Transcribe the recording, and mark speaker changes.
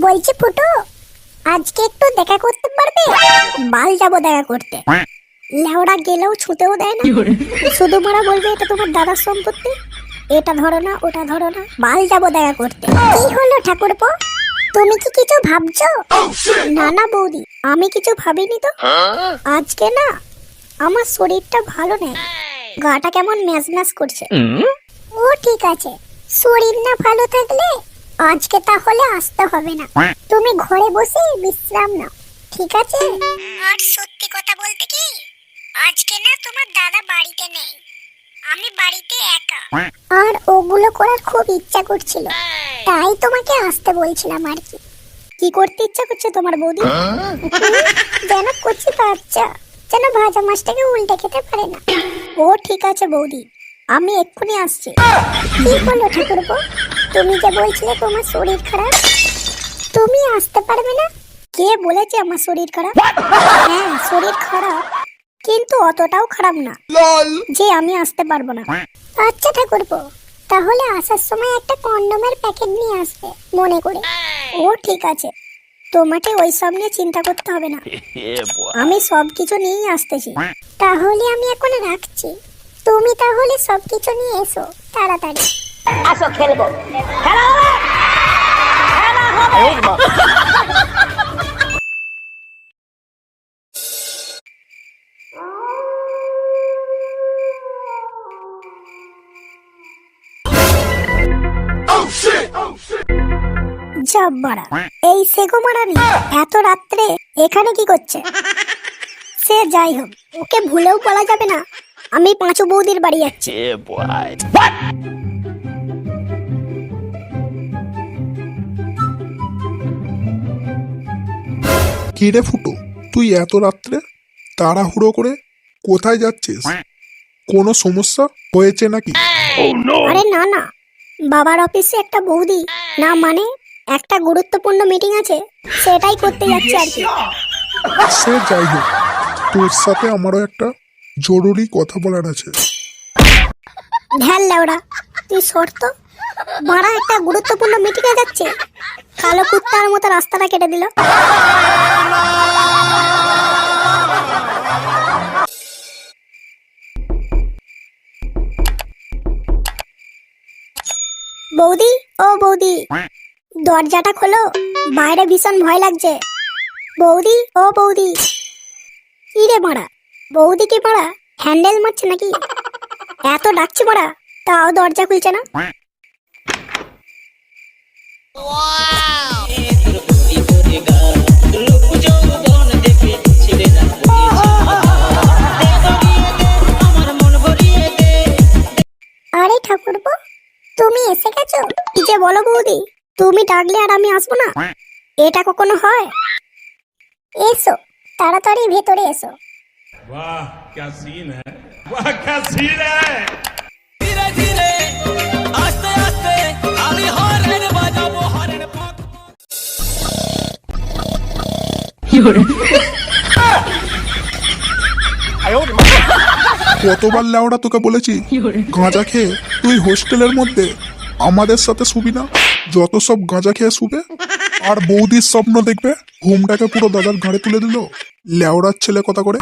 Speaker 1: বলছি ফুটো, আজকে একটু দেখা করতে পারবে? বাল যাবো দেখা করতে। লেওড়া গেলেও ছুতেও দেয় না, শুধু মারা বলবে এটা তোমার দাদার সম্পত্তি, এটা ধরো না ওটা ধরো না। বাল যাবো দেখা করতে। কি হলো ঠাকুরপো, তুমি কি কিছু ভাবছো? না না বৌদি, আমি কিছু ভাবিনি তো। আজকে না আমার শরীরটা ভালো নেই, গাটা কেমন ম্যাজ ম্যাজ করছে। ও ঠিক আছে, শরীর না ভালো থাকলে আজকে তাহলে আসতে হবে না, তুমি ঘরে বসে বিশ্রাম নাও, ঠিক আছে? আর সত্যি কথা বলতে কি, আজকে না তোমার দাদা বাড়িতে নেই, আমি বাড়িতে একা, আর ওগুলো করার খুব ইচ্ছা করছিল, তাই তোমাকে আসতে বলছিলাম আর কি। কি করতে ইচ্ছা করছে তোমার বৌদি? যেন কচি বাচ্চা যেন ভাজা মাছটাকে উল্টে খেতে পারে না। ও ঠিক আছে বৌদি, আমি এক্ষুনি আসছি। কি হলো ঠাকুরপো, তুমি যে বলছিলে তোমার শরীর খারাপ, তুমি আসতে পারবে না? কে বলেছে আমার শরীর খারাপ? হ্যাঁ শরীর খারাপ, কিন্তু অতটাও খারাপ না যে আমি আসতে পারবো না। আচ্ছা ঠাকুরপো, তাহলে আসার সময় একটা কন্ডোমের প্যাকেট নিয়ে আসবে মনে করে। ও ঠিক আছে, তোমাকে ওই সব নিয়ে চিন্তা করতে হবে না, আমি সব কিছু নিয়েই আসতেছি। তাহলে আমি এখন রাখছি, তুমি তাহলে সবকিছু নিয়ে এসো তাড়াতাড়ি।
Speaker 2: আসো খেলবো, খেলা হবে, খেলা হবে।
Speaker 1: জব মারা, এই সেগো মারানি এত রাত্রে এখানে কি করছে? সে যাই হোক, ওকে ভুলেও বলা যাবে না আমি পাঁচু বৌদির বাড়ি যাচ্ছি।
Speaker 3: কি রে ফুটো, তুই এত রাত্রে তাড়াহুড়ো করে কোথায় যাচ্ছিস? কোনো সমস্যা হয়েছে নাকি?
Speaker 1: আরে না না, বাবার অফিসে একটা বৌদি না মানে একটা গুরুত্বপূর্ণ মিটিং আছে, সেটাই করতে যাচ্ছি আর কি।
Speaker 3: সে যাই হোক, তোর সাথে আমারও একটা জরুরি কথা বলার আছে।
Speaker 1: ধ্যান লেওড়া, তুই শর্ত মারা একটা গুরুত্বপূর্ণ মিটিং এ যাচ্ছে, কালো কুত্তার মতো রাস্তাটা কেটে দিল। বৌদি, ও বৌদি, দরজাটা খোলো, বাইরে ভীষণ ভয় লাগছে। বৌদি, ও বৌদি। কি রে মারা, বৌদি কি মারা হ্যান্ডেল মারছে নাকি? এত ডাকছি মারা, তাও দরজা খুলছে না। আরে ঠাকুরপো, তুমি এসে গেছো? কি যে বলো বৌদি, তুমি ডাকলে আর আমি আসবো না, এটা কখনো হয়? এসো তাড়াতাড়ি ভেতরে এসো।
Speaker 4: वाह क्या सीन है, वाह क्या सीन है।
Speaker 5: ধীরে ধীরে আস্তে আস্তে আমি হরেন বাজাবো, হরেন পক
Speaker 3: কতবার লেওড়া তোকে বলেছি গাঁজা খেয়ে তুই হোস্টেলের মধ্যে আমাদের সাথে শুবি না? যত সব গাঁজা খেয়ে শুবে আর বৌদির স্বপ্ন দেখবে, ঘুমটাকে পুরো দাদার ঘাড়ে তুলে দিল। লেওড়ার ছেলে কথা করে।